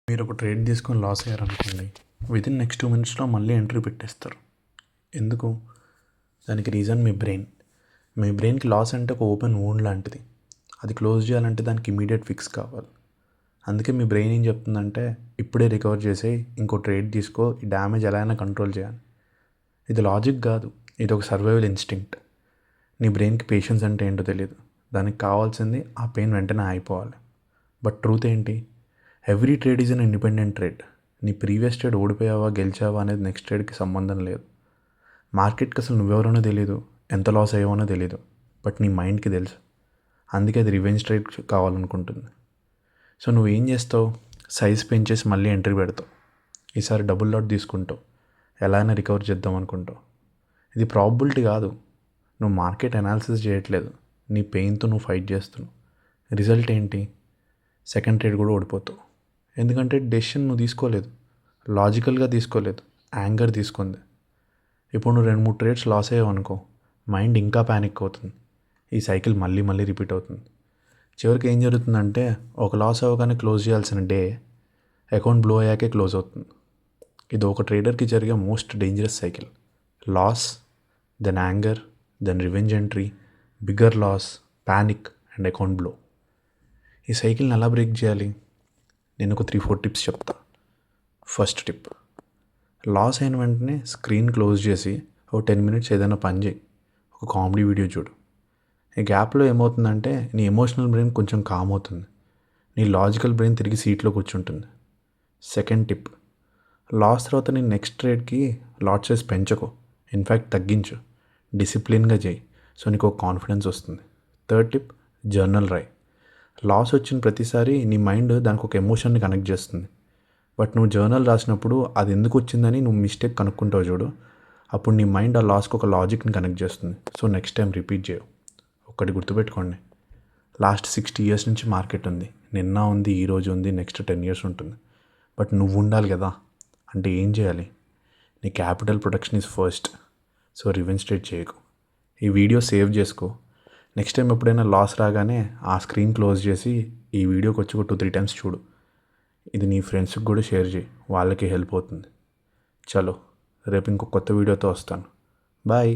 మీరు ఒక ట్రేడ్ తీసుకొని లాస్ అయ్యారనుకోండి, వితిన్ నెక్స్ట్ 2 మినిట్స్లో మళ్ళీ ఎంట్రీ పెట్టేస్తారు. ఎందుకు? దానికి రీజన్ మీ బ్రెయిన్కి లాస్ అంటే ఒక ఓపెన్ వూండ్ లాంటిది. అది క్లోజ్ చేయాలంటే దానికి ఇమీడియట్ ఫిక్స్ కావాలి. అందుకే మీ బ్రెయిన్ ఏం చెప్తుందంటే, ఇప్పుడే రికవర్ చేసి ఇంకో ట్రేడ్ తీసుకో, ఈ డ్యామేజ్ ఎలా అయినా కంట్రోల్ చేయాలి. ఇది లాజిక్ కాదు, ఇది ఒక సర్వైవల్ ఇన్స్టింక్ట్. నీ బ్రెయిన్కి పేషెన్స్ అంటే ఏంటో తెలియదు. దానికి కావాల్సింది ఆ పెయిన్ వెంటనే అయిపోవాలి. బట్ ట్రూత్ ఏంటి? Every trade is an independent trade. నీ ప్రీవియస్ ట్రేడ్ ఓడిపోయావా గెలిచావా అనేది నెక్స్ట్ ట్రేడ్కి సంబంధం లేదు. మార్కెట్కి అసలు నువ్వెవరనో తెలియదు, ఎంత లాస్ అయ్యావనో తెలియదు, బట్ నీ మైండ్కి తెలుసు. అందుకే అది రివెంజ్ ట్రేడ్ కావాలనుకుంటుంది. సో నువ్వేం చేస్తావు? సైజ్ పెంచేసి మళ్ళీ ఎంట్రీ పెడతావు. ఈసారి డబుల్ లాట్ తీసుకుంటావు, ఎలా అయినా రికవర్ చేద్దాం అనుకుంటావు. ఇది ప్రాబబిలిటీ కాదు. నువ్వు మార్కెట్ అనాలిసిస్ చేయట్లేదు, నీ పెయిన్తో నువ్వు ఫైట్ చేస్తున్నావు. రిజల్ట్ ఏంటి? సెకండ్ ట్రేడ్ కూడా ఓడిపోతావు. ఎందుకంటే డెసిషన్ నువ్వు తీసుకోలేదు, లాజికల్గా తీసుకోలేదు, యాంగర్ తీసుకుంది. ఇప్పుడు నువ్వు 2-3 ట్రేడ్స్ లాస్ అయ్యావు అనుకో, మైండ్ ఇంకా ప్యానిక్ అవుతుంది. ఈ సైకిల్ మళ్ళీ మళ్ళీ రిపీట్ అవుతుంది. చివరికి ఏం జరుగుతుందంటే, ఒక లాస్ అవ్వగానే క్లోజ్ చేయాల్సిన డే అకౌంట్ బ్లో అయ్యాకే క్లోజ్ అవుతుంది. ఇది ఒక ట్రేడర్కి జరిగే most dangerous cycle. Loss, then anger, then revenge entry, bigger loss, panic and account blow. ఈ సైకిల్ని ఎలా బ్రేక్ చేయాలి? నేను ఒక 3-4 టిప్స్ చెప్తా. ఫస్ట్ టిప్, లాస్ అయిన వెంటనే స్క్రీన్ క్లోజ్ చేసి ఒక 10 మినిట్స్ ఏదైనా పని చేయి. ఒక కామెడీ వీడియో చూడు. ఈ గ్యాప్లో ఏమవుతుందంటే, నీ ఎమోషనల్ బ్రెయిన్ కొంచెం కామ్ అవుతుంది, నీ లాజికల్ బ్రెయిన్ తిరిగి సీట్లో కూర్చుంటుంది. సెకండ్ టిప్, లాస్ తర్వాత నీ నెక్స్ట్ ట్రేడ్కి లాట్ సైజ్ పెంచకు, ఇన్ఫ్యాక్ట్ తగ్గించు. డిసిప్లిన్గా చేయి, సో నీకు ఒక కాన్ఫిడెన్స్ వస్తుంది. థర్డ్ టిప్, జర్నల్ రాయి. లాస్ వచ్చిన ప్రతిసారి నీ మైండ్ దానికి ఒక ఎమోషన్ని కనెక్ట్ చేస్తుంది, బట్ నువ్వు జర్నల్ రాసినప్పుడు అది ఎందుకు వచ్చిందని నువ్వు మిస్టేక్ కనుక్కుంటావు చూడు, అప్పుడు నీ మైండ్ ఆ లాస్కి ఒక లాజిక్ని కనెక్ట్ చేస్తుంది. సో నెక్స్ట్ టైం రిపీట్ చేయవు. ఒక్కటి గుర్తుపెట్టుకోండి, లాస్ట్ 60 ఇయర్స్ నుంచి మార్కెట్ ఉంది. నిన్న ఉంది, ఈరోజు ఉంది, నెక్స్ట్ 10 ఇయర్స్ ఉంటుంది. బట్ నువ్వు ఉండాలి కదా. అంటే ఏం చేయాలి? నీ capital protection is first. So revenge trade చేయకు. ఈ వీడియో సేవ్ చేసుకో. నెక్స్ట్ టైం ఎప్పుడైనా లాస్ రాగానే ఆ స్క్రీన్ క్లోజ్ చేసి ఈ వీడియోకి వచ్చి ఒక 2-3 టైమ్స్ చూడు. ఇది నీ ఫ్రెండ్స్కి కూడా షేర్ చేయి, వాళ్ళకి హెల్ప్ అవుతుంది. చలో, రేపు ఇంకో కొత్త వీడియోతో వస్తాను. బాయ్.